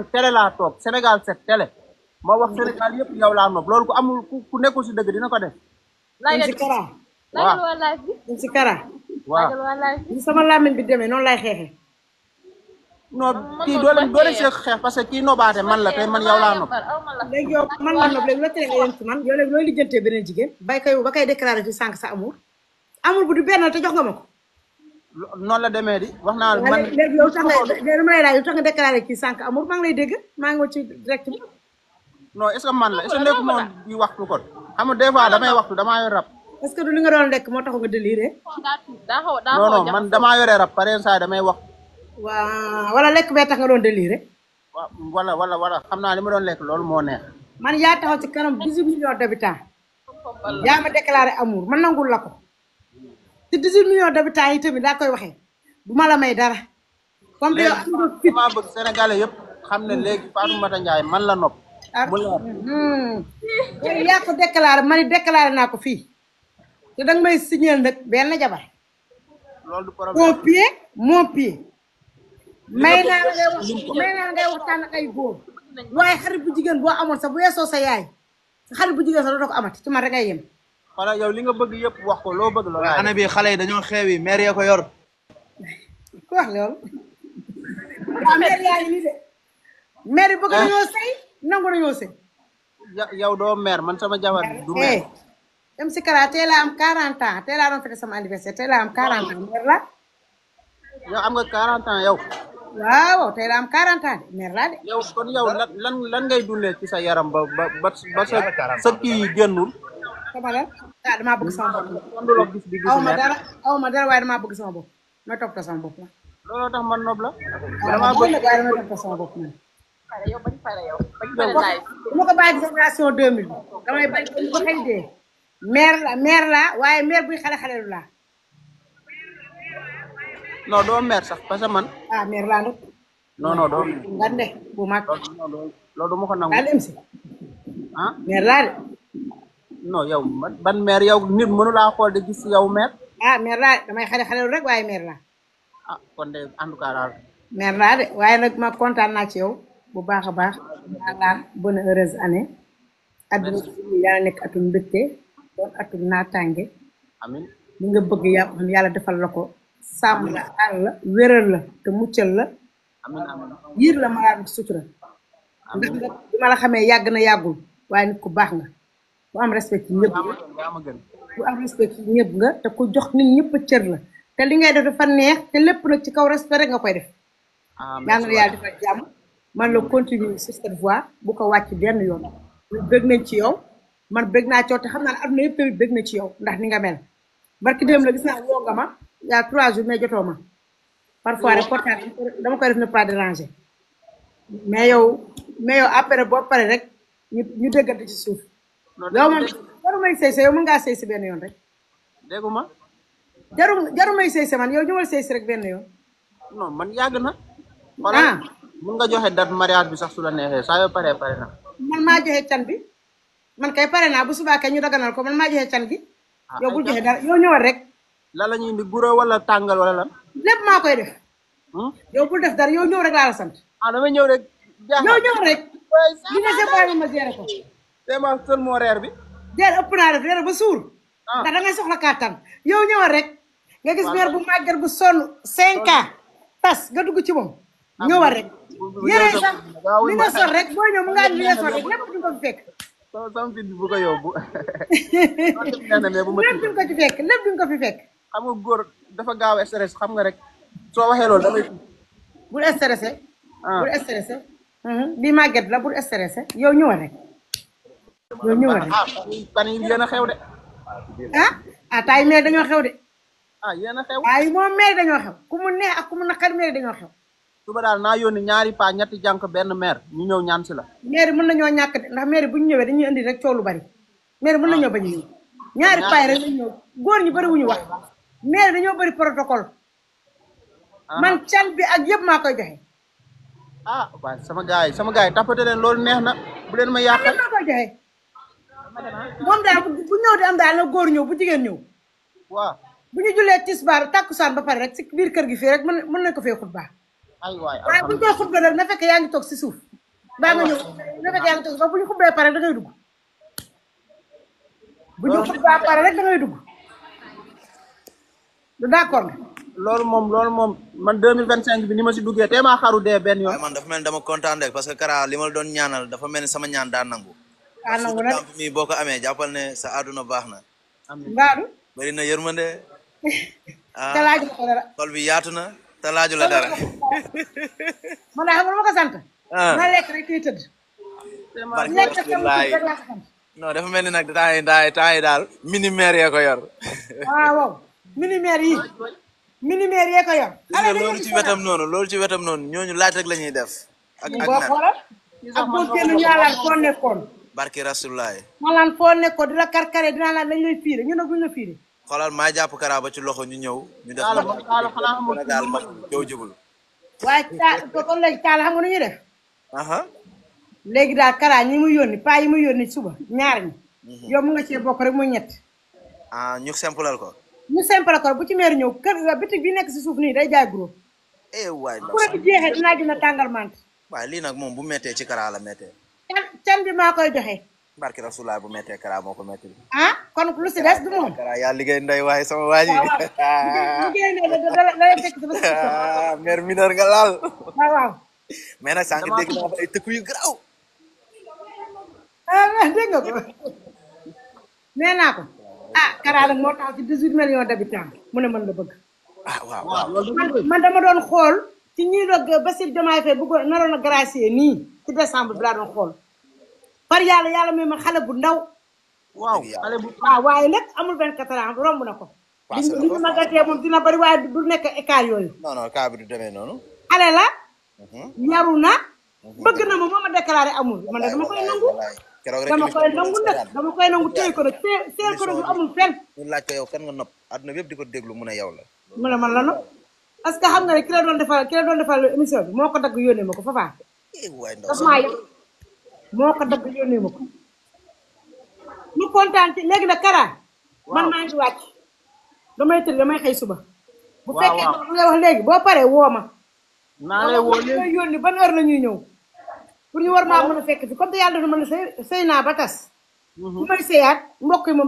télé laa toog Sénégal set télé ma wax Sénégal yëpp yow laa nopp loolu ku amul ku nekkul si dëgg dina ko def. dem si kara. waaw dem si kara. waaw. ni sama làmmiñ bi demee noonu lay xeexee. non kii doo leen see xeex parce que kii nobaate man la tey man yow laa nopp. léegi yow man la nopp léegi la tere nga yem ci man yow léegi looy lijjantee beneen jigéen bay kay ba kay déclaré ci sànq sa amour amour bu du benn te jox nga ma ko. noonu la demee di wax naa man léegi yow tax nga dama lay laaj yow tax nga déclaré ci sànq amour maa ngi lay dégg maa ngi ci direct bi. non est ce que man la est ce que nekk noonu di waxtu kon xam nga des fois damay waxtu damaa yor rab. est ce que du li nga doon lekk moo taxu nga déliré. non non man damaa yore rab pare saa damay wax. waa wala lekk bee tax nga doon déliré. waaw wala xam naa li ma doon lekk loolu moo neex. man yaa taxaw ci kanam 18 millions d'habitants yaa ma déclaré amour man nangul la ko ci 18 millions d'habitants yi tamit daa koy waxee du ma la may dara. comme yow am nga fit maa bëgg sénégalais yëpp xam ne léegi Fatoumata Ndiaye man la nopp. mu leer yaa ko déclaré man it déclaré naa ko fii te danga may signer nag benn jabar. loolu du problème mon pied. may naa la ngay waxtaan ak ay góor waaye xarit bu jigéen boo amoon sax bu yeesoo sa yaay sa xarit bu jigéen sax dootoo ko amati ci man rek ngay yem. xanaa yow li nga bëgg yëpp wax ko loo bëgg loolu. ana bi xale yi dañoo xeewi maire ya ko yor. ku wax loolu. waaw maire yaa ngi nii de. maire yi bëgg nañoo sëy nangu nañoo sëy. yow doo maire man sama jabar du maire. dem si kara tey laa am 40 ans tey laa doon fête sama anniversaire tey laa am 40 ans maire la. yow am nga 40 ans yow. waaw tey laa am 40 ans de maire laa de. yow kon yow lan ngay dundee ci sa yaram ba sa kii yi génnul. sama lan ah damaa bëgg sama bopp. aw aw ma dara waaye damaa bëgg sama bopp ma toppatoo sama bopp la. looloo tax man nopp la. damaa bëgg waaye dama toppatoo sama bopp man. bu ma ko bàyyi génération 2000 bi damay bañ ko xëy dee. maire la waaye maire buy xale lu laa. non doo maire sax parce que man. ah maire laa nag. non doo. nga ne bu mag. loolu du ma ko nangu. daal dem si. ah maire laa de. non yow ban maire yow nit mënu laa xool de gis yow maire. ah maire laa de damay xale lu rek waaye maire laa. ah kon de en tout cas daal. maire laa de waaye nag ma kontaan naa ci yow bu baax a baax. maa bonne heureuse année. adduna bi yàlla nekk atum mbégte doon atum naataange. amiin li nga bëgg yàlla defal la ko. sàmm la aar la wéral la te muccal la. amiin amiin yiir la malaat sutura. ndax nga bi ma la xamee yàgg na yàggul waaye nit ku baax nga. bu am respect ci ñëpp nga. bu am respect ci ñëpp nga te ku jox nit ñëpp cër la. te li ngay def dafa neex te lépp nag ci kaw respect rek nga koy def. yaa ngi yàlla defal jàmm. man la continuer sur cette voie bu ko wàcc benn yoon. ñu bëgg nañ ci yow man bëgg naa coow te xam naa ne adduna yëpp tamit bëgg na ci yow ndax ni nga mel. barki démb la gis naa woo nga ma yaa 3 jours mais jotoo ma parfois rek portable dama koy def ne pas déranger mais yow après boo pare rek ñu déggante ci suuf. yow man jaru may sëy yow mën ngaa sëy si benn yoon rek. déggu ma. jaru may sëy man yow ñëwal sëy si rek benn yoon. non man yàgg na. ah mun nga joxe date mariage bi sax su la neexee saa yoo pare na. man maa joxe can bi man kay pare naa bu subaa kay ñu daganal ko man maa joxe can gi. yow bul joxe dara yow ñëwal rek. lan la ñuy indi guro wala tàngal wala lan. lépp maa koy def. yow bul def dara yow ñëw rek laa la sant. ah dama ñëw rek. yow ñëw rek. li nga see bàyyi ma géré ko. tey ma sël moo reer bi. déedéet ëpp naa def reer ba suur. ndax da ngay soxla kàttan yow ñëwal rek. nga gis meer bu màgget bu sonn 5 ans tas nga dugg ci moom. ñëwal rek. yére sax li nga sol rek boo ñëw mu ngaa li nga sol rek lépp du ko fi fekk. sama fit bi bu ko yóbbu. lépp duñ ko ci fekk lépp duñ ko fi fekk. xam nga góor dafa gaaw a stress xam nga rek soo waxee loolu damay. bul stressé. bul stressé. bi màgget la bul stressé yow ñëwal rek. yow ñëwal rek. fan yi yéen a xew de. taay meer dañoo xew de. yéen a xew. ay moom meer dañoo xew ku mu neex ak ku mu naqari meer dañoo xew. suba daal naa yónni ñaari paa ñetti jànk benn maire ñu ñëw ñaan si la. maire mën nañoo ñàkk de ndax maire bu ñu ñëwee dañuy indi rek coow lu bari maire mën nañoo bañ a ñëw ñaari paa rek lañ ñëw góor ñi bari wuñu wax maire dañoo bari protocole. man can bi ak yëpp maa koy joxe. waaw sama gars yi tappate leen loolu neex na bu leen ma yàqal. maa koy joxe moom daal bu ñëw di am daal na góor ñëw bu jigéen ñëw. waaw bu ñu jullee tisbaar takkusaan ba pare rek si biir kër gi fii rek mën nañ ko fee xutba ay waay waaye bu ñu koy xutba nag na fekk yaa ngi toog si suuf baa nga ñëw na fekk yaa ngi toog si suuf bu ñu xubbee pare da ngay dugg bu ñu xubbaa pare rek da ngay dugg du d'accord nga loolu moom man 2025 bi ni ma si duggee te maa xaru dee benn yoon. waaye man dafa mel ni dama kontaan rek parce que Kara li ma la doon ñaanal dafa mel ni sama ñaan daa nangu. ah nangu na surtout mi boo ko amee jàppal ne sa àdduna baax na. mbaadu bari na yërmande. te laaju la ko dara xol bi yaatu na te laaju la dara. man daa xam nga ma ko sant na lekk rek kuy tëdd lekk barke rek laa ko sant non dafa mel ni nag temps yi daal mini-maire yee ko yor. waaw mini-maire yee ko yor loolu ci wetam noonu ñooñu laaj rek la ñuy def. ak boo xoolal ak boo génn ñu naan foo nekkoon barki rasulaay. ma naan foo nekkoon di la karkare dinaa naan dañ lay fiire ñu ne buñ la fiire xoolal maa jàpp Kara ba ci loxo ñu ñëw. ñu def Sénégal ma jow jubul. waaye kon léegi taala xam nga nu ñuy def aha léegi daal Kara ñi muy yónni paa yi muy yónni suba ñaar ñi yow mu nga cee bokk rek muy ñett ah ñu simplal ko. ñu simple ko bu ci meer ñëw kër bitig bi nekk si suuf nii day jaay gros waay ku rek jeexee dinaa gën a tàngal mante waaye lii nag moom bu méttee ci Kara la méttee. can bi maa koy joxe barki rasulaay bu méttee Kara moo ko métti. ah kon lu si des du moom Kara yaa liggéey ndey waaye sama waa ji. liggéey ne da lay fekk si ba mère mineur nga laal. waaw mais nag sànq dégg naa fa ay tëkku yu garaaw. dégg nga ko nee naa ko Kara nag moo tax ci 18 millions d'habitants mu ne mën la bëgg waaw. man dama doon xool ci ñii doog Bassirou Diomaye Faye bu ko naroon a gracier nii ci décembre bi laa doon xool par yàlla may ma xale bu ndaw waaw xale bu waaye nag amul 24 ans romb na ko li ñu magatee moom dina bari waaye du nekk écart yooyu non cas bi du demee noonu. xale la yaru na bëgg na ma moo ma déclaré amul man de dama koy nangu dama koy nangu nag dama koy nangu téye ko nag téye ko nag lu amul fenn ñu laaj ko yow kan nga nopp àdduna bi yëpp di ko déglu mu ne yow la. mu ne man la no parce que xam nga ne ki la doon defal émission bi moo ko dagg yónnee ma ko Fafa waay ndaw daf maa yëg moo ko dagg yónnee ma ko ñu kontaan ci léegi nag Kara man maa ngi wàcc damay tëdd damay xëy suba bu fekkee ma nga wax léegi boo paree woo ma naa lay woo léegi yónni ban heure la ñuy ñëw pour ñu war maa mën a fekk fi comme te yàlla dafa mën a sëy naa ba tas bu may sëyaat mbokk yi moom